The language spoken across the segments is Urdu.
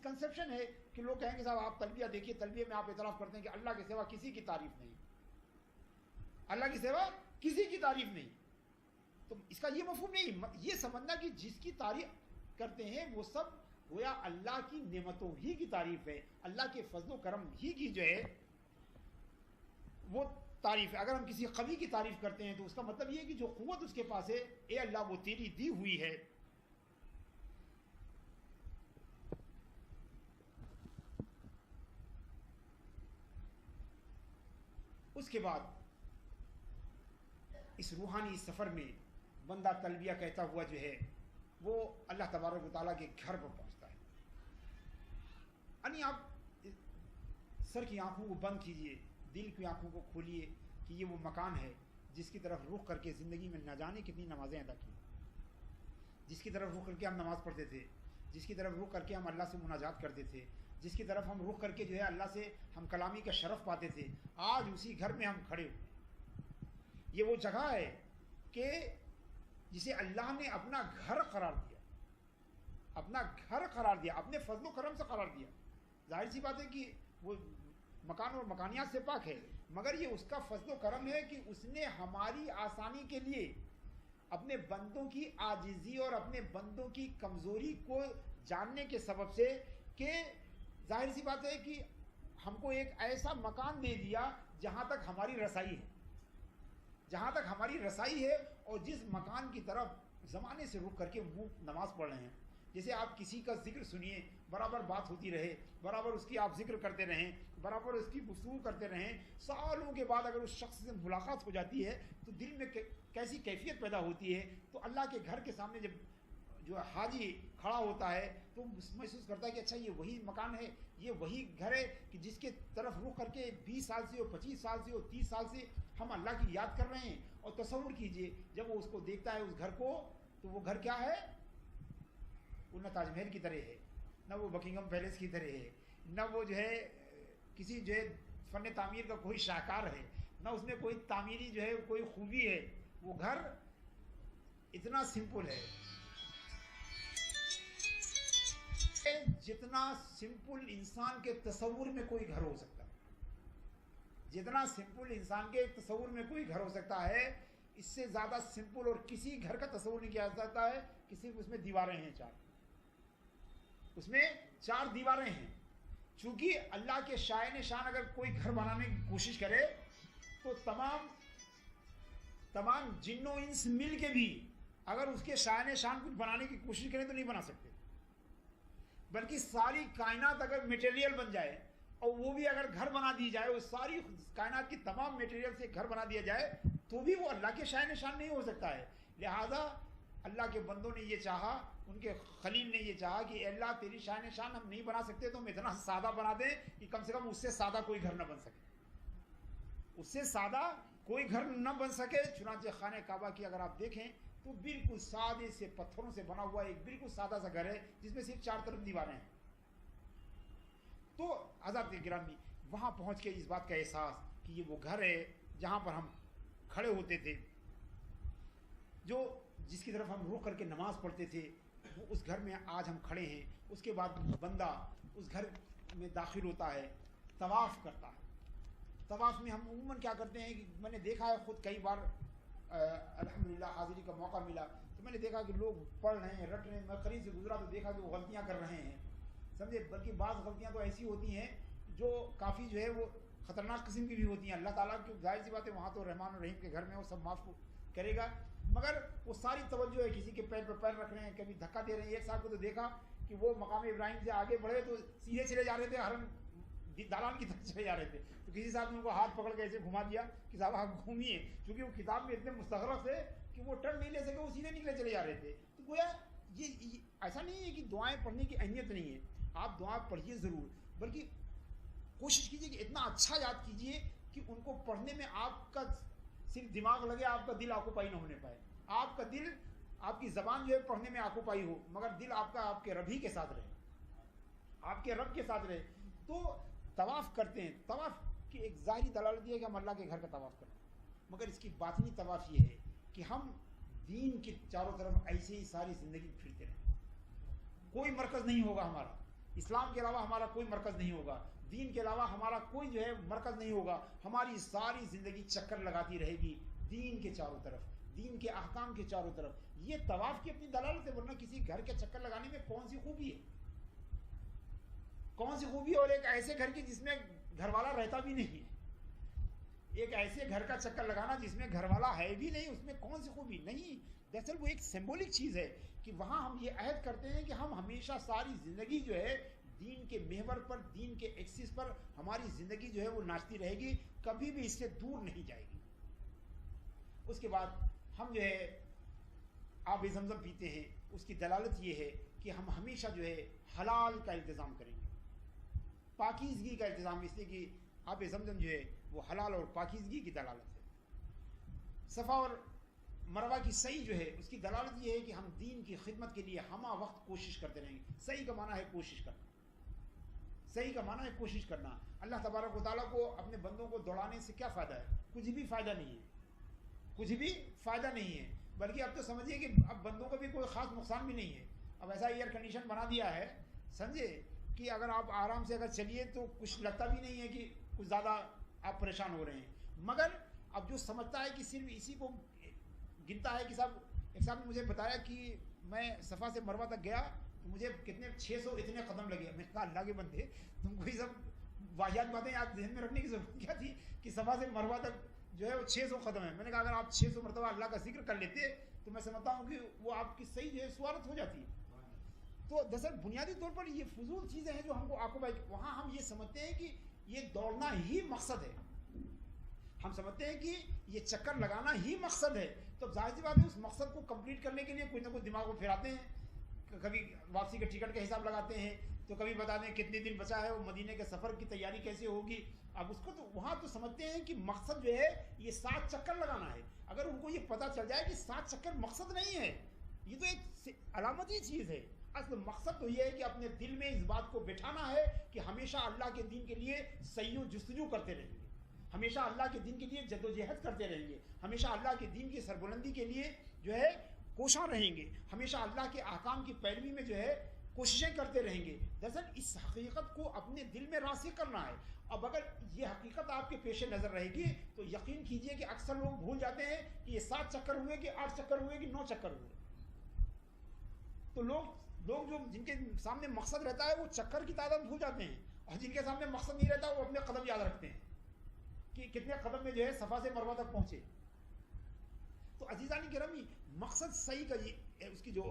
مسکنسیپشن ہے کہ لوگ کہیں گے صاحب آپ تلبیہ دیکھیے، تلبیہ میں آپ اعتراف کرتے ہیں کہ اللہ کے سوا کسی کی تعریف نہیں، اللہ کی سوا کسی کی تعریف نہیں. تو اس کا یہ مفہوم نہیں، یہ سمجھنا کہ جس کی تعریف کرتے ہیں وہ سب گویا اللہ کی نعمتوں ہی کی تعریف ہے، اللہ کے فضل و کرم ہی کی جو ہے وہ تعریف ہے. اگر ہم کسی قوی کی تعریف کرتے ہیں تو اس کا مطلب یہ ہے کہ جو قوت اس کے پاس ہے، اے اللہ وہ تیری دی ہوئی ہے. اس کے بعد اس روحانی سفر میں بندہ تلبیہ کہتا ہوا جو ہے وہ اللہ تبارک و تعالیٰ کے گھر پر پہنچتا ہے. یعنی آپ سر کی آنکھوں کو بند کیجئے، دل کی آنکھوں کو کھولیے کہ یہ وہ مکان ہے جس کی طرف رخ کر کے زندگی میں نہ جانے کتنی نمازیں ادا کی، جس کی طرف رخ کر کے ہم نماز پڑھتے تھے، جس کی طرف رخ کر کے ہم اللہ سے مناجات کرتے تھے، جس کی طرف ہم رخ کر کے جو ہے اللہ سے ہم کلامی کا شرف پاتے تھے. آج اسی گھر میں ہم کھڑے ہوئے. یہ وہ جگہ ہے کہ جسے اللہ نے اپنا گھر قرار دیا، اپنا گھر قرار دیا، اپنے فضل و کرم سے قرار دیا. ظاہر سی بات ہے کہ وہ مکان اور مکانیات سے پاک ہے، مگر یہ اس کا فضل و کرم ہے کہ اس نے ہماری آسانی کے لیے اپنے بندوں کی عاجزی اور اپنے بندوں کی کمزوری کو جاننے کے سبب سے کہ ظاہر سی بات ہے کہ ہم کو ایک ایسا مکان دے دیا جہاں تک ہماری رسائی ہے، جہاں تک ہماری رسائی ہے، اور جس مکان کی طرف زمانے سے رک کر کے منہ نماز پڑھ رہے ہیں. جیسے آپ کسی کا ذکر سنیے، برابر بات ہوتی رہے، برابر اس کی آپ ذکر کرتے رہیں، برابر اس کی گفتگو کرتے رہیں، سالوں کے بعد اگر اس شخص سے ملاقات ہو جاتی ہے تو دل میں کیسی کیفیت پیدا ہوتی ہے. تو اللہ کے گھر کے سامنے جب جو حاجی کھڑا ہوتا ہے تو محسوس کرتا ہے کہ اچھا یہ وہی مکان ہے، یہ وہی گھر ہے کہ جس کے طرف رخ کر کے 20 سال سے ہو، 25 سال سے ہو، 30 سال سے ہم اللہ کی یاد کر رہے ہیں. اور تصور کیجئے جب وہ اس کو دیکھتا ہے اس گھر کو، تو وہ گھر کیا ہے؟ وہ نہ تاج محل کی طرح ہے، نہ وہ بکنگم پیلس کی طرح ہے، نہ وہ جو ہے کسی جو ہے فن تعمیر کا کوئی شاہکار ہے، نہ اس میں کوئی تعمیری جو ہے کوئی خوبی ہے. وہ گھر اتنا سمپل ہے، جتنا سمپل انسان کے تصور میں کوئی گھر ہو سکتا ہے، جتنا سمپل انسان کے تصور میں کوئی گھر ہو سکتا ہے، اس سے زیادہ سمپل اور کسی گھر کا تصور نہیں کیا جا سکتا ہے. کسی اس میں دیواریں ہیں 4، اس میں 4 دیواریں ہیں. چونکہ اللہ کے شائن شان اگر کوئی گھر بنانے کی کوشش کرے تو تمام جن و انس مل کے بھی اگر اس کے شائن شان کچھ بنانے کی کوشش کریں تو نہیں بنا سکتے. بلکہ ساری کائنات اگر میٹیریل بن جائے اور وہ بھی اگر گھر بنا دی جائے، وہ ساری کائنات کی تمام میٹیریل سے گھر بنا دیا جائے تو بھی وہ اللہ کے شائن شان نہیں ہو سکتا ہے. لہذا اللہ کے بندوں نے یہ چاہا، ان کے خلیل نے یہ چاہا کہ اے اللہ تیری شائن شان ہم نہیں بنا سکتے تو ہم اتنا سادہ بنا دیں کہ کم سے کم اس سے سادہ کوئی گھر نہ بن سکے، اس سے سادہ کوئی گھر نہ بن سکے. چنانچہ خانہ کعبہ کی اگر آپ دیکھیں تو بالکل سادے سے پتھروں سے بنا ہوا ایک بالکل سادہ سا گھر ہے جس میں صرف 4 طرف دیواریں ہیں. تو حضرات گرامی وہاں پہنچ کے اس بات کا احساس کہ یہ وہ گھر ہے جہاں پر ہم کھڑے ہوتے تھے، جو جس کی طرف ہم رخ کر کے نماز پڑھتے تھے، وہ اس گھر میں آج ہم کھڑے ہیں. اس کے بعد بندہ اس گھر میں داخل ہوتا ہے، طواف کرتا ہے. طواف میں ہم عموماً کیا کرتے ہیں کہ میں نے دیکھا ہے خود کئی بار الحمدللہ حاضری کا موقع ملا تو میں نے دیکھا کہ لوگ پڑھ رہے ہیں، رٹ رہے ہیں. میں قریب سے گزرا تو دیکھا کہ وہ غلطیاں کر رہے ہیں، سمجھے. بلکہ بعض غلطیاں تو ایسی ہوتی ہیں جو کافی جو ہے وہ خطرناک قسم کی بھی ہوتی ہیں. اللہ تعالیٰ کی ظاہر سی بات ہے وہاں تو رحمان الرحیم کے گھر میں وہ سب معاف کرے گا، مگر وہ ساری توجہ ہے کسی کے پیر پہ پیر رکھ رہے ہیں، کبھی دھکا دے رہے ہیں. ایک صاحب کو تو دیکھا کہ وہ مقام ابراہیم سے آگے بڑھے تو سیدھے چلے جا رہے تھے، حرم دالان کی طرف چلے جا رہے تھے. تو کسی صاحب نے ان کو ہاتھ پکڑ کے ایسے گھما دیا کہ صاحب آپ گھومیے، چونکہ وہ کتاب میں اتنے مستغرق تھے کہ وہ ٹرن نہیں لے سکے، وہ سیدھے نکلے چلے جا رہے تھے. تو گویا یہ ایسا نہیں ہے کہ دعائیں پڑھنے کی اہمیت نہیں ہے، آپ دعائیں پڑھیے ضرور، بلکہ کوشش کیجیے کہ اتنا اچھا یاد کیجیے کہ ان کو پڑھنے میں آپ کا صرف دماغ لگے، آپ کا دل آکوپائی نہ ہونے پائے. آپ کا دل، آپ کی زبان جو ہے پڑھنے میں آکوپائی ہو، مگر دل آپ کا آپ کے رب ہی کے ساتھ رہے، آپ کے رب کے ساتھ رہے. تو طواف کرتے ہیں. طواف کی ایک ظاہری دلالت یہ ہے کہ ہم اللہ کے گھر کا طواف کرتے ہیں، مگر اس کی باطنی طواف یہ ہے کہ ہم دین کے چاروں طرف ایسے ہی ساری زندگی پھرتے رہیں. کوئی مرکز نہیں ہوگا ہمارا، اسلام کے علاوہ ہمارا کوئی مرکز نہیں ہوگا، دین کے علاوہ ہمارا کوئی جو ہے مرکز نہیں ہوگا، ہماری ساری زندگی چکر لگاتی رہے گی دین کے چاروں طرف، دین کے احکام کے چاروں طرف۔ یہ طواف کی اپنی دلالت ہے، ورنہ کسی گھر کے چکر لگانے میں کون سی خوبی ہے؟ کون سی خوبی ہے؟ اور ایک ایسے گھر کی جس میں گھر والا رہتا بھی نہیں ہے، ایک ایسے گھر کا چکر لگانا جس میں گھر والا ہے بھی نہیں، اس میں کون سی خوبی؟ نہیں، دراصل وہ ایک سمبولک چیز ہے کہ وہاں ہم یہ عہد کرتے ہیں کہ ہم ہمیشہ ساری زندگی جو ہے دین کے محور پر، دین کے ایکسس پر ہماری زندگی جو ہے وہ ناچتی رہے گی، کبھی بھی اس سے دور نہیں جائے گی۔ اس کے بعد ہم جو ہے آب زمزم پیتے ہیں، اس کی دلالت یہ ہے کہ ہم ہمیشہ جو ہے حلال کا التزام کریں گے، پاکیزگی کا التزام، اس لیے کہ آب زمزم جو ہے وہ حلال اور پاکیزگی کی دلالت ہے۔ صفا اور مروہ کی صحیح جو ہے اس کی دلالت یہ ہے کہ ہم دین کی خدمت کے لیے ہمہ وقت کوشش کرتے رہیں گے۔ صحیح کا معنی ہے کوشش کرنا، صحیح کا معنی ہے کوشش کرنا۔ اللہ تبارک و تعالیٰ کو اپنے بندوں کو دوڑانے سے کیا فائدہ ہے؟ کچھ بھی فائدہ نہیں ہے، کچھ بھی فائدہ نہیں ہے، بلکہ اب تو سمجھیے کہ اب بندوں کا بھی کوئی خاص نقصان بھی نہیں ہے۔ اب ایسا ایئر کنڈیشن بنا دیا ہے سمجھے کہ اگر آپ آرام سے اگر چلیے تو کچھ لگتا بھی نہیں ہے کہ کچھ زیادہ آپ پریشان ہو رہے ہیں۔ مگر اب جو سمجھتا ہے کہ صرف اسی کو گنتا ہے کہ صاحب، ایک صاحب نے مجھے بتایا کہ میں صفا سے مروہ تک گیا تو مجھے کتنے 600 اتنے قدم لگے۔ میں نے کہا اللہ کے بندے، تم کو یہ سب واحد باتیں آپ ذہن میں رکھنے کی ضرورت کیا تھی کہ صفا سے مروہ تک جو ہے وہ 600 قدم ہے۔ میں نے کہا اگر آپ 600 مرتبہ اللہ کا ذکر کر لیتے تو میں سمجھتا ہوں کہ وہ آپ کی صحیح جو ہے سوارت ہو جاتی۔ تو دراصل بنیادی طور پر یہ فضول چیزیں ہیں جو ہم کو آکوپائی، وہاں ہم یہ سمجھتے ہیں کہ یہ دوڑنا ہی مقصد ہے، ہم سمجھتے ہیں کہ یہ چکر لگانا ہی مقصد ہے۔ تو ظاہر سی بات ہے اس مقصد کو کمپلیٹ کرنے کے لیے کچھ نہ کچھ دماغ کو پھراتے ہیں، کبھی واپسی کے ٹکٹ کا حساب لگاتے ہیں، تو کبھی بتاتے ہیں کتنے دن بچا ہے، وہ مدینے کے سفر کی تیاری کیسے ہوگی۔ اب اس کو تو وہاں تو سمجھتے ہیں کہ مقصد جو ہے یہ 7 چکر لگانا ہے۔ اگر ان کو یہ پتہ چل جائے کہ 7 چکر مقصد نہیں ہے، یہ تو ایک علامتی چیز ہے، اصل مقصد تو یہ ہے کہ اپنے دل میں اس بات کو بٹھانا ہے کہ ہمیشہ اللہ کے دین کے لیے سعی و جستجو کرتے رہیں گے، ہمیشہ اللہ کے دین کے لیے جد و جہد کرتے رہیں گے، ہمیشہ اللہ کے دین کی سربلندی کے لیے جو ہے کوشاں رہیں گے، ہمیشہ اللہ کے احکام کی پیروی میں جو ہے کوششیں کرتے رہیں گے۔ دراصل اس حقیقت کو اپنے دل میں راسخ کرنا ہے۔ اب اگر یہ حقیقت آپ کے پیش نظر رہے گی تو یقین کیجئے کہ اکثر لوگ بھول جاتے ہیں کہ یہ 7 چکر ہوئے کہ 8 چکر ہوئے کہ 9 چکر ہوئے۔ تو لوگ جو جن کے سامنے مقصد رہتا ہے وہ چکر کی تعداد بھول جاتے ہیں، اور جن کے سامنے مقصد نہیں رہتا وہ اپنے قدم یاد رکھتے ہیں کہ کتنے قدم میں جو ہے صفا سے مروہ تک پہنچے۔ تو عزیزان گرامی، مقصد صحیح کا یہ اس کی جو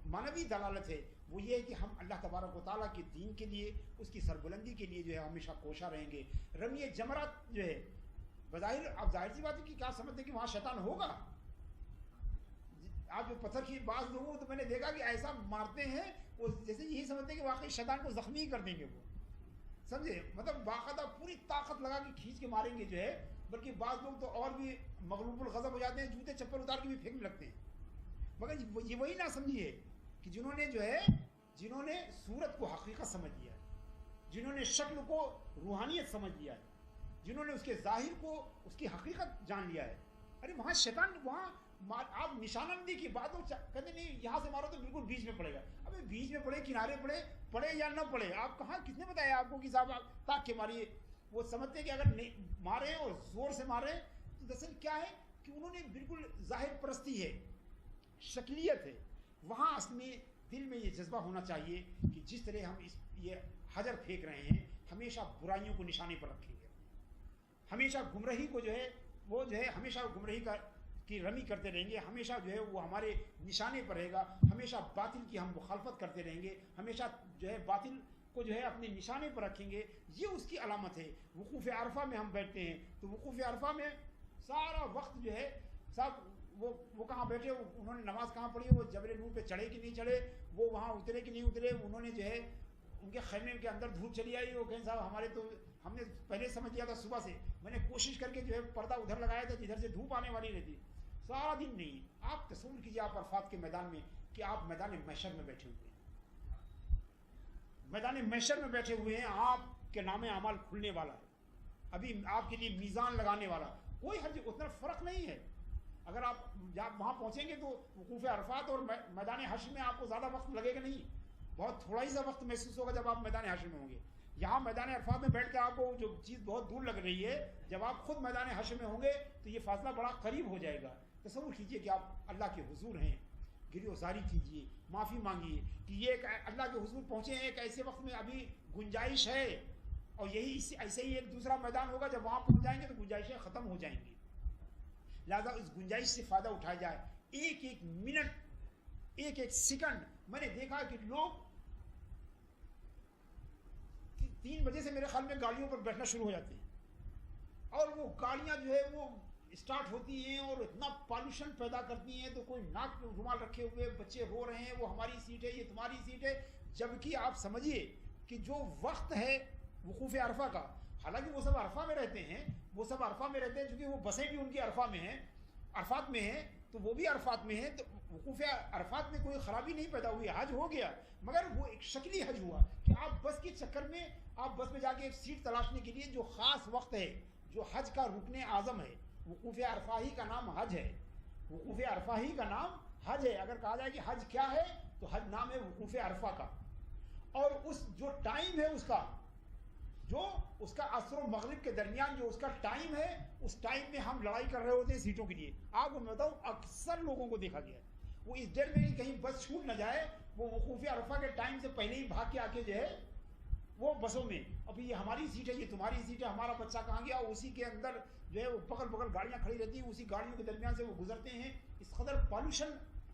معنوی دلالت ہے وہ یہ ہے کہ ہم اللہ تبارک و تعالیٰ کے دین کے لیے، اس کی سربلندی کے لیے جو ہے ہمیشہ کوشاں رہیں گے۔ رمی جمرات جو ہے بظاہر آپ ظاہر سی بات ہے کہ کیا سمجھتے ہیں کہ وہاں شیطان ہوگا؟ آپ جو پتھر کی بعض لوگوں تو میں نے دیکھا کہ ایسا مارتے ہیں وہ جیسے یہی سمجھتے ہیں کہ واقعی شیطان کو زخمی کر دیں گے، وہ سمجھے، مطلب باقاعدہ پوری طاقت لگا کے کھینچ کے ماریں گے جو ہے، بلکہ بعض لوگ تو اور بھی مغلوب الغضب ہو جاتے ہیں، جوتے چپل اتار کے بھی پھینکنے لگتے ہیں۔ مگر یہ وہی نہ سمجھیے کہ جنہوں نے صورت کو حقیقت سمجھ لیا ہے، جنہوں نے شکل کو روحانیت سمجھ لیا ہے، جنہوں نے اس کے ظاہر کو اس کی حقیقت جان لیا ہے، ارے وہاں شیطان، وہاں آپ نشانندی کی بات ہو کہتے نہیں یہاں سے مارو تو بالکل بیچ میں پڑے گا۔ ابھی بیچ میں پڑے، کنارے پڑے یا نہ پڑے، آپ کہاں، کس نے بتایا آپ کو کہ صاحب آپ تاک کے ماریے؟ وہ سمجھتے ہیں کہ اگر مارے اور زور سے مارے تو دراصل کیا ہے کہ انہوں نے بالکل ظاہر پرستی ہے، شکلیت ہے۔ وہاں اصل میں دل میں یہ جذبہ ہونا چاہیے کہ جس طرح ہم یہ حجر پھینک رہے ہیں ہمیشہ برائیوں کو نشانے پر رکھیں گے، ہمیشہ گمراہی کو جو ہے وہ جو ہے ہمیشہ گمراہی کی رمی کرتے رہیں گے، ہمیشہ جو ہے وہ ہمارے نشانے پر رہے گا، ہمیشہ باطل کی ہم مخالفت کرتے رہیں گے، ہمیشہ جو ہے باطل کو جو ہے اپنے نشانے پر رکھیں گے۔ یہ اس کی علامت ہے۔ وقوف عرفہ میں ہم بیٹھتے ہیں تو وقوف عرفہ میں سارا وقت جو ہے صاحب وہ کہاں بیٹھے، انہوں نے نماز کہاں پڑھی، وہ جبل نور پہ چڑھے کہ نہیں چڑھے، وہ وہاں اترے کہ نہیں اترے، انہوں نے جو ہے ان کے خیمے کے اندر دھوپ چلی آئی، وہ کہیں صاحب ہمارے تو ہم نے پہلے سمجھ لیا تھا صبح سے، میں نے کوشش کر کے جو ہے پردہ ادھر لگایا تھا جدھر سے دھوپ آنے والی رہتی، سارا دن نہیں۔ آپ تصور کیجیے آپ عرفات کے میدان میں کہ آپ میدان محشر میں بیٹھے ہوئے ہیں، میدان محشر میں بیٹھے ہوئے ہیں، آپ کے نام اعمال کھلنے والا ہے، ابھی آپ کے لیے میزان لگانے والا، کوئی حرج اتنا فرق نہیں ہے۔ اگر آپ وہاں پہنچیں گے تو وقوف عرفات اور میدان حشر میں آپ کو زیادہ وقت لگے گا نہیں، بہت تھوڑا ہی سا وقت محسوس ہوگا جب آپ میدان حشر میں ہوں گے. یہاں میدان عرفات میں بیٹھ کے آپ کو جو چیز بہت دور لگ رہی ہے، جب آپ خود میدان حشر میں ہوں گے تو یہ فاصلہ بڑا قریب ہو جائے گا. تصور کیجئے کہ آپ اللہ کے حضور ہیں، گریوزاری کیجئے، معافی مانگیے کہ یہ ایک اللہ کے حضور پہنچے ہیں ایک ایسے وقت میں ابھی گنجائش ہے، اور یہی ایسے ہی ایک دوسرا میدان ہوگا جب وہاں پہنچ جائیں گے تو گنجائشیں ختم ہو جائیں گی. لہذا اس گنجائش سے فائدہ اٹھایا جائے. ایک ایک منٹ، ایک ایک سیکنڈ. میں نے دیکھا کہ لوگ 3 بجے سے میرے خیال میں گاڑیوں پر بیٹھنا شروع ہو جاتے ہیں، اور وہ گاڑیاں جو ہے وہ اسٹارٹ ہوتی ہیں اور اتنا پالوشن پیدا کرتی ہیں، تو کوئی ناک میں رومال رکھے ہوئے بچے رو رہے ہیں، وہ ہماری سیٹ ہے، یہ تمہاری سیٹ ہے. جبکہ آپ سمجھیے کہ جو وقت ہے وقوف عرفہ کا، حالانکہ وہ سب عرفہ میں رہتے ہیں، چونکہ وہ بسیں بھی ان کی عرفہ میں ہیں، عرفات میں ہیں، تو وہ بھی عرفات میں ہیں. تو وقوف عرفات میں کوئی خرابی نہیں پیدا ہوئی، حج ہو گیا، مگر وہ ایک شکلی حج ہوا کہ آپ بس کے چکر میں، آپ بس میں جا کے ایک سیٹ تلاشنے کے لیے جو خاص وقت ہے، جو حج کا رکن اعظم ہے، وقوف عرفہ ہی کا نام حج ہے. وقوف عرفہ ہی کا نام حج ہے. اگر کہا جائے کہ حج کیا ہے تو حج نام ہے وقوف عرفہ کا. اور اس جو ٹائم ہے اس کا عصر و مغرب کے درمیان جو اس کا ٹائم ہے، اس ٹائم میں ہم لڑائی کر رہے ہوتے ہیں سیٹوں کے لیے. آپ کو میں بتاؤں اکثر لوگوں کو دیکھا گیا ہے وہ اس ڈر میں کہیں بس چھوٹ نہ جائے، وہ وقوف عرفہ کے ٹائم سے پہلے ہی بھاگ کے آ کے جو ہے وہ بسوں میں، ابھی یہ ہماری سیٹ ہے، یہ تمہاری سیٹ ہے، ہمارا بچہ کہاں گیا، اسی کے اندر جو ہے وہ بغل گاڑیاں کھڑی رہتی ہیں، اسی گاڑیوں کے درمیان سے وہ گزرتے ہیں. اس قدر پالوشن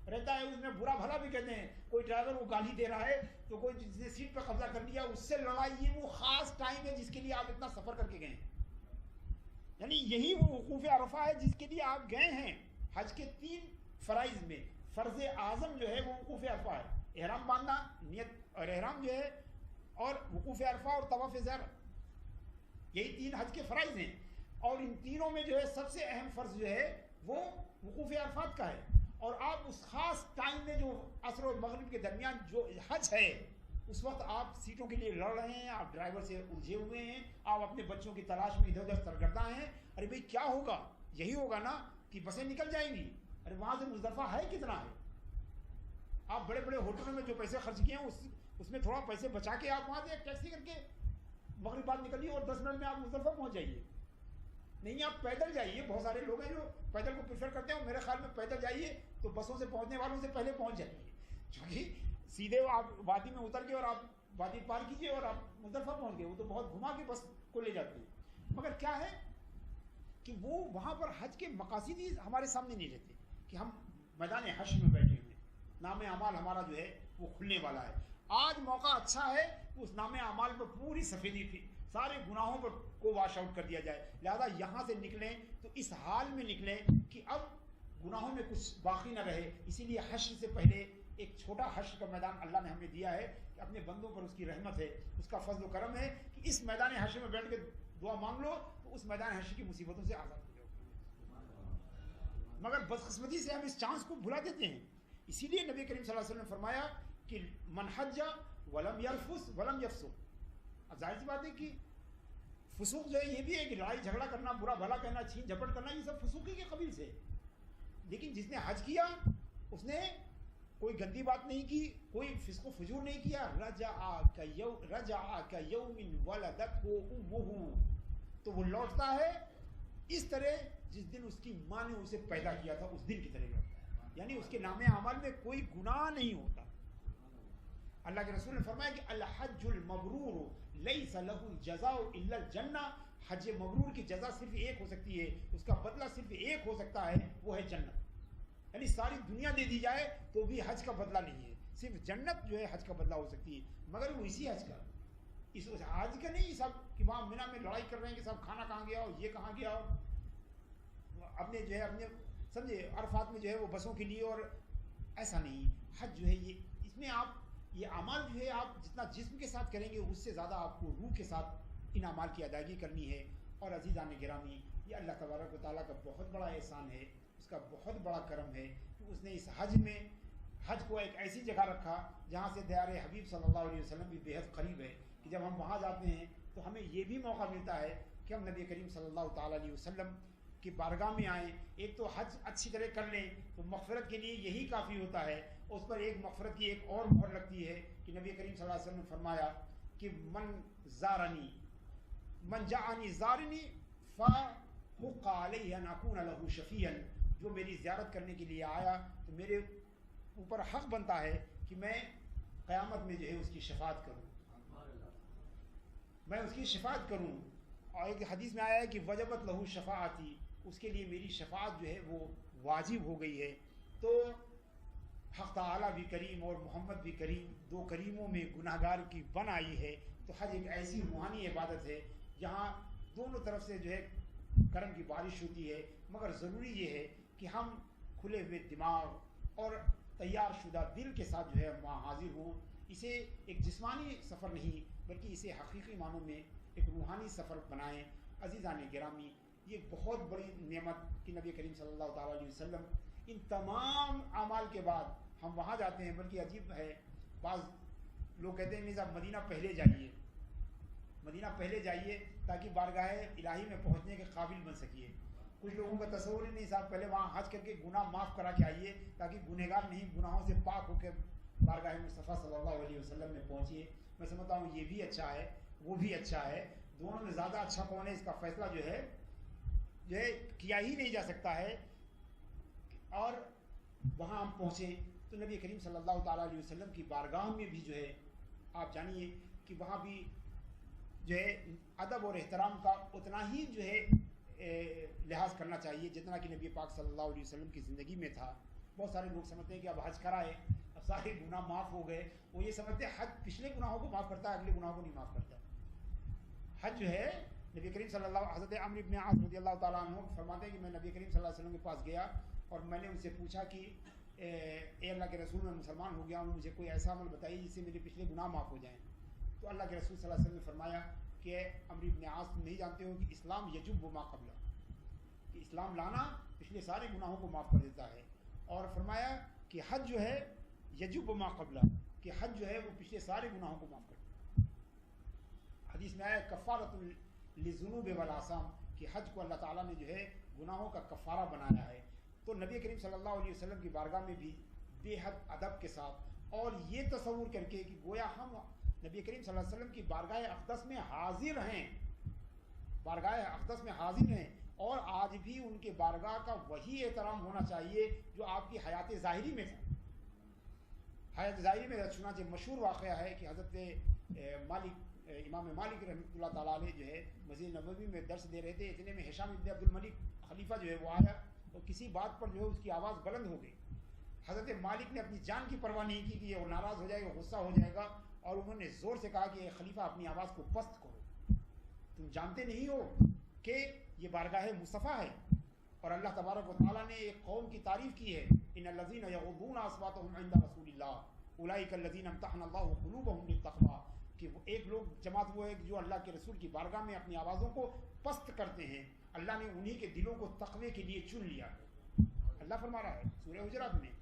رہتا ہے، اس میں برا بھلا بھی کہتے ہیں. کوئی ڈرائیور وہ گالی دے رہا ہے تو کوئی جس نے سیٹ پہ قبضہ کر لیا اس سے لڑائی. یہ وہ خاص ٹائم ہے جس کے لیے آپ اتنا سفر کر کے گئے ہیں. یعنی یہی وہ وقوف عرفہ ہے جس کے لیے آپ گئے ہیں. حج کے 3 فرائض میں فرض اعظم جو ہے وہ وقوف عرفہ ہے. احرام باندھنا، نیت اور احرام جو ہے، اور وقوف عرفہ اور طواف زیارت، یہی 3 حج کے فرائض ہیں. اور ان تینوں میں جو ہے سب سے اہم فرض جو ہے وہ وقوف عرفات کا ہے. اور آپ اس خاص ٹائم میں جو عصر و مغرب کے درمیان جو حج ہے، اس وقت آپ سیٹوں کے لیے لڑ رہے ہیں، آپ ڈرائیور سے الجھے ہوئے ہیں، آپ اپنے بچوں کی تلاش میں ادھر ادھر سرگرداں ہیں. ارے بھائی کیا ہوگا؟ یہی ہوگا نا کہ بسیں نکل جائیں گی. ارے وہاں سے مزدلفہ ہے کتنا ہے؟ آپ بڑے بڑے ہوٹلوں میں جو پیسے خرچ کیے ہیں اس میں تھوڑا پیسے بچا کے آپ وہاں سے ایک ٹیکسی کر کے مغرب بعد نکلیے اور 10 منٹ میں آپ مزدلفہ پہنچ جائیے. نہیں، آپ پیدل جائیے. بہت سارے لوگ ہیں جو پیدل کو پریفر کرتے ہیں، اور میرے خیال میں پیدل جائیے تو بسوں سے پہنچنے والوں سے پہلے پہنچ جائیے، کیونکہ سیدھے آپ وادی میں اتر کے اور آپ وادی پار کیجیے اور آپ مزدلفہ پہنچ گئے. وہ تو بہت گھما کے بس کو لے جاتی ہے. مگر کیا ہے کہ وہ وہاں پر حج کے مقاصد ہی ہمارے سامنے نہیں رہتے کہ ہم میدان حشر میں بیٹھے ہوئے، نام اعمال ہمارا جو ہے وہ کھلنے والا ہے. آج موقع اچھا ہے اس نام اعمال پر پوری سفیدی تھی، سارے گناہوں پر کو واش آؤٹ کر دیا جائے. لہذا یہاں سے نکلیں تو اس حال میں نکلیں کہ اب گناہوں میں کچھ باقی نہ رہے. اسی لیے حشر سے پہلے ایک چھوٹا حشر کا میدان اللہ نے ہمیں دیا ہے کہ اپنے بندوں پر اس کی رحمت ہے، اس کا فضل و کرم ہے کہ اس میدان حشر میں بیٹھ کے دعا مانگ لو تو اس میدان حشر کی مصیبتوں سے آزاد ہو جاؤ. مگر بدقسمتی سے ہم اس چانس کو بھلا دیتے ہیں. اسی لیے نبی کریم صلی اللہ علیہ وسلم نے فرمایا کہ من حج ولم یرفث ولم یفسق. اب ظاہر سی بات ہے کہ فسوق جو ہے یہ بھی ہے کہ لڑائی جھگڑا کرنا، برا بھلا کہنا، چھین جھپٹ کرنا، یہ سب فسوقی کے قبیل سے. لیکن جس نے حج کیا اس نے کوئی گندی بات نہیں کی، کوئی فسق و فجور نہیں کیا. رجع کیوم ولدتہ امہ، تو وہ لوٹتا ہے اس طرح جس دن اس کی ماں نے اسے پیدا کیا تھا، اس دن کی طرح لوٹتا ہے. یعنی اس کے نام اعمال میں کوئی گناہ نہیں ہوتا. اللہ کے رسول نے فرمایا کہ الحج المبرور لیس له الجزاء الا الجنہ. حج مبرور کی جزا صرف ایک ہو سکتی ہے، اس کا بدلہ صرف ایک ہو سکتا ہے، وہ ہے جنت. یعنی ساری دنیا دے دی جائے تو بھی حج کا بدلہ نہیں ہے، صرف جنت جو ہے حج کا بدلہ ہو سکتی ہے. مگر وہ اسی حج کا، اس حج کا نہیں سب کہ وہاں منی میں لڑائی کر رہے ہیں کہ سب کھانا کہاں گیا ہو، یہ کہاں گیا ہو. اپنے جو ہے اپنے سمجھے عرفات میں جو ہے وہ بسوں کے لیے، اور ایسا نہیں. حج جو ہے یہ اس میں آپ یہ اعمال جو ہے آپ جتنا جسم کے ساتھ کریں گے اس سے زیادہ آپ کو روح کے ساتھ ان اعمال کی ادائیگی کرنی ہے. اور عزیزان گرامی، یہ اللہ تبارک و تعالیٰ کا بہت بڑا احسان ہے، اس کا بہت بڑا کرم ہے کہ اس نے اس حج میں حج کو ایک ایسی جگہ رکھا جہاں سے دیار حبیب صلی اللہ علیہ وسلم بھی بے حد قریب ہے، کہ جب ہم وہاں جاتے ہیں تو ہمیں یہ بھی موقع ملتا ہے کہ ہم نبی کریم صلی اللہ تعالیٰ علیہ وسلم کی بارگاہ میں آئیں. ایک تو حج اچھی طرح کر لیں تو مغفرت کے لیے یہی کافی ہوتا ہے. اس پر ایک مغفرت کی ایک اور مہر لگتی ہے کہ نبی کریم صلی اللہ علیہ وسلم نے فرمایا کہ من جاءنی زارنی فحق علیہ ان اکون له شفیعا، جو میری زیارت کرنے کے لیے آیا تو میرے اوپر حق بنتا ہے کہ میں قیامت میں جو ہے اس کی شفاعت کروں، میں اس کی شفاعت کروں۔ اور ایک حدیث میں آیا ہے کہ وجبت لہو شفاعتی، اس کے لیے میری شفاعت جو ہے وہ واجب ہو گئی ہے۔ تو حق تعالیٰ بھی کریم اور محمد بھی کریم، دو کریموں میں گناہ گار کی بن آئی ہے۔ تو حج ایک ایسی روحانی عبادت ہے جہاں دونوں طرف سے جو ہے کرم کی بارش ہوتی ہے، مگر ضروری یہ ہے کہ ہم کھلے ہوئے دماغ اور تیار شدہ دل کے ساتھ جو ہے وہاں حاضر ہوں۔ اسے ایک جسمانی سفر نہیں بلکہ اسے حقیقی معنوں میں ایک روحانی سفر بنائیں۔ عزیزان گرامی، یہ بہت بڑی نعمت کہ نبی کریم صلی اللہ تعالیٰ علیہ وسلم ان تمام اعمال کے بعد ہم وہاں جاتے ہیں۔ بلکہ عجیب ہے، بعض لوگ کہتے ہیں مرزا مدینہ پہلے جائیے، مدینہ پہلے جائیے تاکہ بارگاہ الہی میں پہنچنے کے قابل بن سکیے۔ کچھ لوگوں کا تصور ہی نہیں صاحب، پہلے وہاں حج کر کے گناہ معاف کرا کے آئیے تاکہ گنہگار نہیں، گناہوں سے پاک ہو کے بارگاہ مصطفیٰ صلی اللہ علیہ وسلم میں پہنچیے۔ میں سمجھتا ہوں یہ بھی اچھا ہے، وہ بھی اچھا ہے، دونوں میں زیادہ اچھا کون ہے اس کا فیصلہ جو ہے کیا ہی نہیں جا سکتا ہے۔ اور وہاں ہم پہنچے تو نبی کریم صلی اللہ تعالیٰ علیہ وسلم کی بارگاہ میں بھی جو ہے آپ جانیے کہ وہاں بھی جو ہے ادب اور احترام کا اتنا ہی جو ہے لحاظ کرنا چاہیے جتنا کہ نبی پاک صلی اللہ علیہ وسلم کی زندگی میں تھا۔ بہت سارے لوگ سمجھتے ہیں کہ اب حج کرائے اب سارے گناہ معاف ہو گئے، وہ یہ سمجھتے ہیں حج پچھلے گناہوں کو معاف کرتا ہے، اگلے گناہوں کو نہیں معاف کرتا۔ حج جو ہے نبی کریم صلی اللہ، حضرت عمرو بن عاص رضی اللہ تعالیٰ عنہ فرماتے ہیں کہ میں نبی کریم صلی اللہ علیہ وسلم کے پاس گیا اور میں نے ان سے پوچھا کہ اے اللہ کے رسول، میں مسلمان ہو گیا ہوں، مجھے کوئی ایسا عمل بتائیے جس سے میرے پچھلے گناہ معاف ہو جائیں۔ تو اللہ کے رسول صلی اللہ علیہ وسلم نے فرمایا کہ عمرو بن عاص، تم نہیں جانتے ہو کہ اسلام یجب ما قبلہ، کہ اسلام لانا پچھلے سارے گناہوں کو معاف کر دیتا ہے۔ اور فرمایا کہ حج جو ہے یجب ما قبلہ، کہ حج جو ہے وہ پچھلے سارے گناہوں کو معاف کرتا ہے۔ حدیث میں آیا کفارۃ للذنوب والآثام، کہ حج کو اللہ تعالیٰ نے جو ہے گناہوں کا کفارہ بنایا ہے۔ تو نبی کریم صلی اللہ علیہ وسلم کی بارگاہ میں بھی بے حد ادب کے ساتھ اور یہ تصور کر کے کہ گویا ہم نبی کریم صلی اللہ علیہ وسلم کی بارگاہ اقدس میں حاضر ہیں، بارگاہ اقدس میں حاضر ہیں، اور آج بھی ان کے بارگاہ کا وہی احترام ہونا چاہیے جو آپ کی حیات ظاہری میں تھا۔ حیات ظاہری میں چنانچہ مشہور واقعہ ہے کہ حضرت امام مالک رحمۃ اللہ تعالیٰ علیہ جو ہے مسجد نبوی میں درس دے رہے تھے، اتنے میں ہشام ابن عبد الملک خلیفہ جو ہے وہ آیا اور کسی بات پر جو ہے اس کی آواز بلند ہو گئی۔ حضرت مالک نے اپنی جان کی پرواہ نہیں کی کہ یہ ناراض ہو جائے گا، غصہ ہو جائے گا، اور انہوں نے زور سے کہا کہ خلیفہ اپنی آواز کو پست کرو، تم جانتے نہیں ہو کہ یہ بارگاہ مصطفیٰ ہے، اور اللہ تبارک و تعالیٰ نے ایک قوم کی تعریف کی ہے، ان الذین یغضون اصواتهم عند رسول اللہ اولئک الذین امتحن اللہ قلوبهم للتقوی، کہ وہ ایک لوگ جماعت وہ ہے جو اللہ کے رسول کی بارگاہ میں اپنی آوازوں کو پست کرتے ہیں، اللہ نے انہی کے دلوں کو تقوی کے لیے چن لیا ہے، اللہ فرما رہا ہے سورہ حجرات میں۔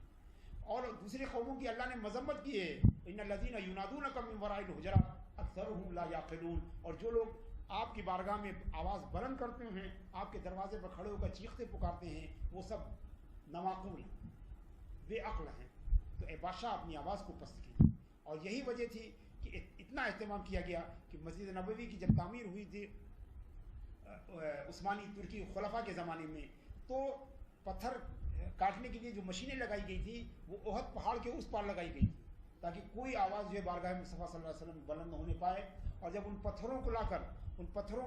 اور دوسری قوموں کی اللہ نے مذمت کی ہے، ان الذین ینادونک من وراء الحجرات اکثرهم لا یعقلون، اور جو لوگ آپ کی بارگاہ میں آواز بلند کرتے ہیں، آپ کے دروازے پر کھڑے ہو کر چیختے پکارتے ہیں، وہ سب نامعقول ہیں، بے عقل ہیں۔ تو اے بادشاہ اپنی آواز کو پست کی، اور یہی وجہ تھی کہ اتنا اہتمام کیا گیا کہ مسجد نبوی کی جب تعمیر ہوئی تھی عثمانی ترکی خلفاء کے زمانے میں، تو پتھر کاٹنے کے لیے جو مشینیں لگائی گئی تھی وہ احد پہاڑ کے اس پار لگائی گئی تھی تاکہ کوئی آواز جو ہے بارگاہ مصطفیٰ صلی اللہ علیہ وسلم بلند نہ ہونے پائے۔ اور جب ان پتھروں کو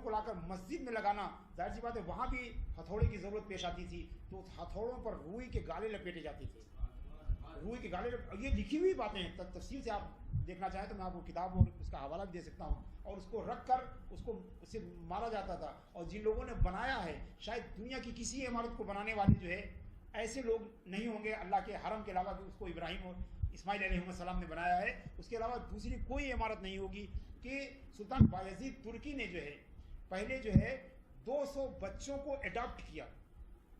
لا کر مسجد میں لگانا، ظاہر سی بات ہے وہاں بھی ہتھوڑے کی ضرورت پیش آتی تھی، تو ہتھوڑوں پر روئی کے گالے لپیٹے جاتے تھے، روئی کے گالے یہ لکھی ہوئی باتیں ہیں، تفصیل سے آپ دیکھنا چاہیں تو میں آپ کو کتاب اور اس کا حوالہ بھی دے سکتا ہوں۔ اور اس کو رکھ کر اس سے مارا جاتا تھا، اور جن لوگوں نے بنایا ہے شاید دنیا کی کسی عمارت کو بنانے والے جو ہے ایسے لوگ نہیں ہوں گے اللہ کے حرم کے علاوہ، کہ اس کو ابراہیم اور اسماعیل علیہ السلام نے بنایا ہے، اس کے علاوہ دوسری کوئی عمارت نہیں ہوگی۔ کہ سلطان بایزید ترکی نے جو ہے پہلے جو ہے 200 بچوں کو اڈاپٹ کیا،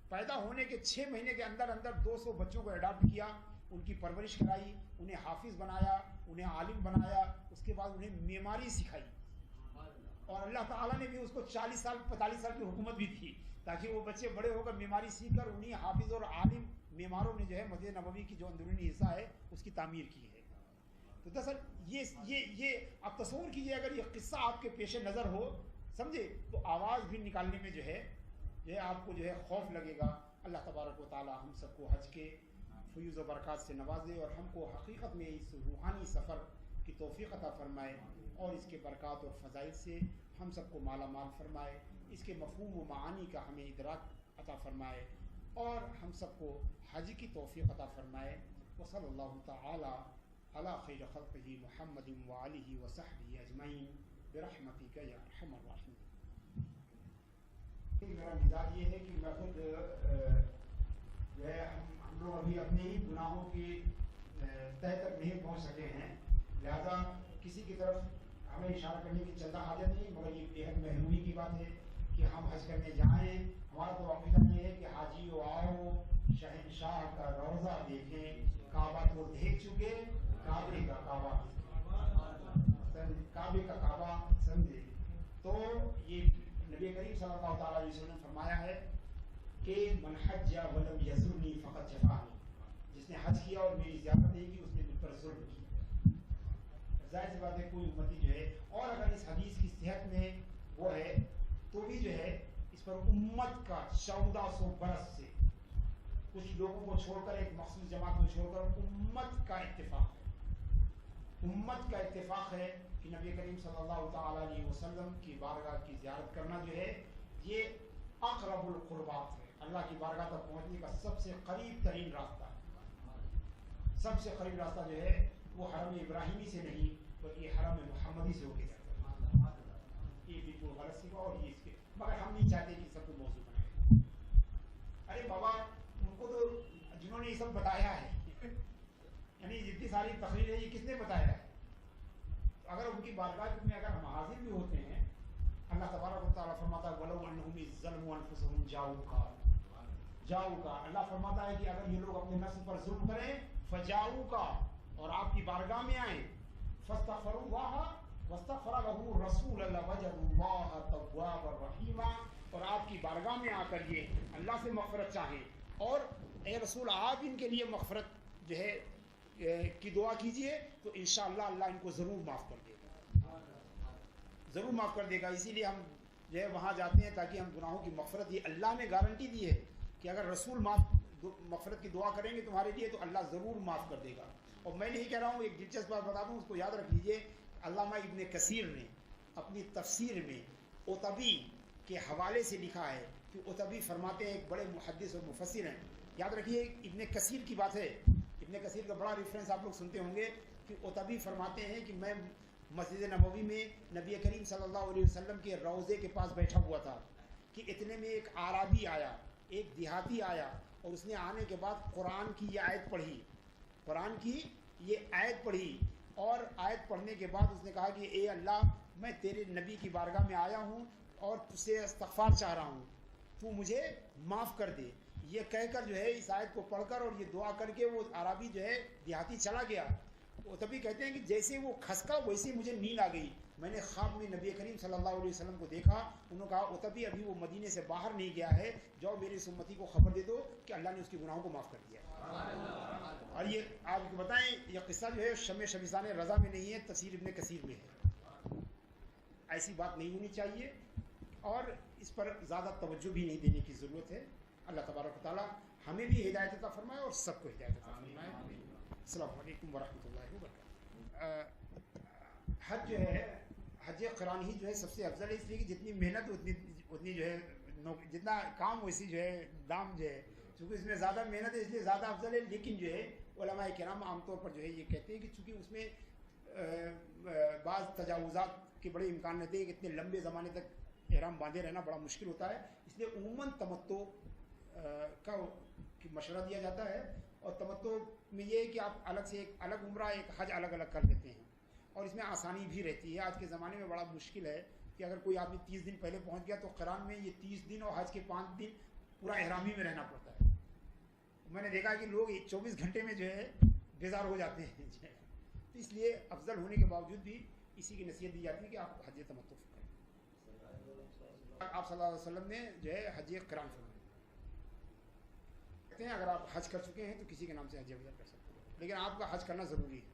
پیدا ہونے کے 6 مہینے کے اندر 200 بچوں کو اڈاپٹ کیا، ان کی پرورش کرائی، انہیں حافظ بنایا، انہیں عالم بنایا، اس کے بعد انہیں معماری سکھائی، اور اللہ تعالیٰ نے بھی اس کو 40 سال 45 سال کی حکومت بھی تھی تاکہ وہ بچے بڑے ہو کر معماری سیکھ کر انہیں حافظ اور عالم معماروں نے جو ہے مسجد نبوی کی جو اندرونی حصہ ہے اس کی تعمیر کی ہے۔ تو دراصل یہ آپ تصور کیجئے اگر یہ قصہ آپ کے پیش نظر ہو، سمجھے، تو آواز بھی نکالنے میں جو ہے آپ کو جو ہے خوف لگے گا۔ اللہ تبارک و تعالی ہم سب کو حج کے فیوز و برکات سے نوازے اور ہم کو حقیقت میں اس روحانی سفر کی توفیق عطا فرمائے اور اس کے برکات اور فضائل سے ہم سب کو مالا مال فرمائے، اس کے مفہوم و معانی کا ہمیں ادراک عطا فرمائے اور ہم سب کو حج کی توفیق عطا فرمائے۔ وصلی اللہ تعالی علی خیر خلقہ محمد وآلہ وصحبہ اجمعین برحمتک یا ارحم الراحمین۔ میرا مزاج یہ ہے کہ میں خود جو ہے ہم لوگ ابھی اپنے ہی گناہوں کی تہ تک نہیں پہنچ سکے ہیں، لہذا کسی کی طرف ہمیں اشارہ کرنے کی چندہ حاجت نہیں، مگر یہ بے حد محرومی کی بات ہے کہ ہم حج کرنے جائیں۔ ہمارا تو عقیدہ یہ ہے کہ حاجی آؤ شہنشاہ کا روضہ دیکھیں، کعبہ تو دیکھ چکے، کعبے کا کعبہ سمجھے۔ تو یہ نبی کریم صلی اللہ تعالیٰ علیہ وسلم نے فرمایا ہے کہ من حج ولم یزرنی فقد جفانی، جس نے حج کیا اور میری زیارت نہیں کی اس نے مجھ پر ظلم کیا۔ ظاہر سی بات ہے کوئی امتی جو ہے، اور اگر اس حدیث کی صحت میں وہ ہے تو بھی جو ہے اس پر امت کا 1400 برس سے کچھ لوگوں کو چھوڑ کر، ایک مخصوص جماعت کو چھوڑ کر امت کا اتفاق ہے، امت کا اتفاق ہے کہ نبی کریم صلی اللہ تعالیٰ علیہ وسلم کی بارگاہ کی زیارت کرنا جو ہے یہ اقرب القربات ہے، اللہ کی بارگاہ تک پہنچنے کا سب سے قریب ترین راستہ ہے۔ سب سے قریب راستہ جو ہے وہ حرم ابراہیمی سے نہیں بلکہ حرم محمدی سے ہو کے جاتا ہے۔ یہ بالکل غلط سیکھا اور یہ اس کے، مگر ہم نہیں چاہتے کہ سب کو موضوع بنائے۔ ارے بابا ان کو تو جنہوں نے یہ سب بتایا ہے، یعنی جتنی ساری تقریر ہے یہ کس نے بتایا ہے؟ اگر ان کی بارگاہ میں اگر ہم حاضر بھی ہوتے ہیں، اللہ تبارک و تعالیٰ فرماتا ہے وَلَوْ أَنَّهُمْ إِذْ ظَلَمُوا أَنفُسَهُمْ جاؤکا، اللہ فرماتا ہے کہ اگر یہ لوگ اپنے نفس پر ظلم کریں فَجَاؤکا، اور آپ کی بارگاہ میں آئیں، فَاسْتَغْفَرُوا اللَّهَ وَاسْتَغْفَرَ لَهُ الرَّسُولَ لَوَجَدُوا اللَّهَ تَوَّابًا رَحِيمًا، اور آپ کی بارگاہ میں آ کر یہ اللہ سے مغفرت چاہیں اور اے رسول آپ ان کے لیے مغفرت جو ہے کی دعا کیجئے تو انشاءاللہ اللہ ان کو ضرور معاف کر دے گا، ضرور معاف کر دے گا۔ اسی لیے ہم جو ہے وہاں جاتے ہیں تاکہ ہم گناہوں کی مغفرت، یہ اللہ نے گارنٹی دی ہے کہ اگر رسول مغفرت کی دعا کریں گے تمہارے لیے تو اللہ ضرور معاف کر دے گا۔ اور میں نہیں کہہ رہا ہوں، ایک دلچسپ بات بتا دوں، اس کو یاد رکھ لیجئے، علامہ ابن کثیر نے اپنی تفسیر میں عتبی کے حوالے سے لکھا ہے کہ عتبی فرماتے ہیں، ایک بڑے محدث اور مفسر ہیں، یاد رکھیے ابن کثیر کی بات ہے، ابن کثیر کا بڑا ریفرنس آپ لوگ سنتے ہوں گے کہ عتبی فرماتے ہیں کہ میں مسجد نبوی میں نبی کریم صلی اللہ علیہ وسلم کے روضے کے پاس بیٹھا ہوا تھا کہ اتنے میں ایک اعرابی آیا، ایک دیہاتی آیا، اور اس نے آنے کے بعد قرآن کی یہ آیت پڑھی، قرآن کی یہ آیت پڑھی، اور آیت پڑھنے کے بعد اس نے کہا کہ اے اللہ میں تیرے نبی کی بارگاہ میں آیا ہوں اور تجھ سے استغفار چاہ رہا ہوں، تو مجھے معاف کر دے۔ یہ کہہ کر جو ہے اس آیت کو پڑھ کر اور یہ دعا کر کے وہ عربی جو ہے دیہاتی چلا گیا۔ وہ تبھی کہتے ہیں کہ جیسے وہ کھسکا ویسے مجھے نیند آ گئی، میں نے خواب میں نبی کریم صلی اللہ علیہ وسلم کو دیکھا، انہوں نے کہا اتبی ابھی وہ مدینے سے باہر نہیں گیا ہے، جاؤ میری امتی کو خبر دے دو کہ اللہ نے اس کے گناہوں کو معاف کر دیا ہے۔ اور یہ آپ کو بتائیں یہ قصہ جو ہے شمع شبیستان رضا میں نہیں ہے، تفسیر ابن کثیر میں ہے۔ ایسی بات نہیں ہونی چاہیے اور اس پر زیادہ توجہ بھی نہیں دینے کی ضرورت ہے۔ اللہ تبارک و تعالیٰ ہمیں بھی ہدایت عطا فرمائے اور سب کو ہدایت عطا فرمائے۔ السلام علیکم ورحمۃ اللہ وبرکاتہ۔ حج جو ہے، حج قران ہی جو ہے سب سے افضل ہے، اس لیے کہ جتنی محنت اتنی جو ہے، جتنا کام ویسی جو ہے دام جو ہے، چونکہ اس میں زیادہ محنت ہے اس لیے زیادہ افضل ہے۔ لیکن جو ہے علماء کرام عام طور پر جو ہے یہ کہتے ہیں کہ چونکہ اس میں بعض تجاوزات کے بڑے امکان رہتے ہیں کہ اتنے لمبے زمانے تک احرام باندھے رہنا بڑا مشکل ہوتا ہے، اس لیے عموماً تمتع کا مشورہ دیا جاتا ہے۔ اور تمتع میں یہ ہے کہ آپ الگ سے ایک الگ عمرہ ایک حج الگ الگ کر لیتے ہیں، اور اس میں آسانی بھی رہتی ہے۔ آج کے زمانے میں بڑا مشکل ہے کہ اگر کوئی آدمی 30 دن پہلے پہنچ گیا تو قران میں یہ 30 دن اور حج کے 5 دن پورا احرامی میں رہنا پڑتا ہے۔ میں نے دیکھا کہ لوگ 24 گھنٹے میں جو ہے بیزار ہو جاتے ہیں، تو اس لیے افضل ہونے کے باوجود بھی اسی کی نصیحت دی جاتی ہے کہ آپ حج تمتع کریں۔ آپ صلی اللہ علیہ وسلم نے جو ہے حج قران فرمایا، اگر آپ حج کر چکے ہیں تو کسی کے نام سے حج کر سکتے ہیں، لیکن آپ کا حج کرنا ضروری ہے۔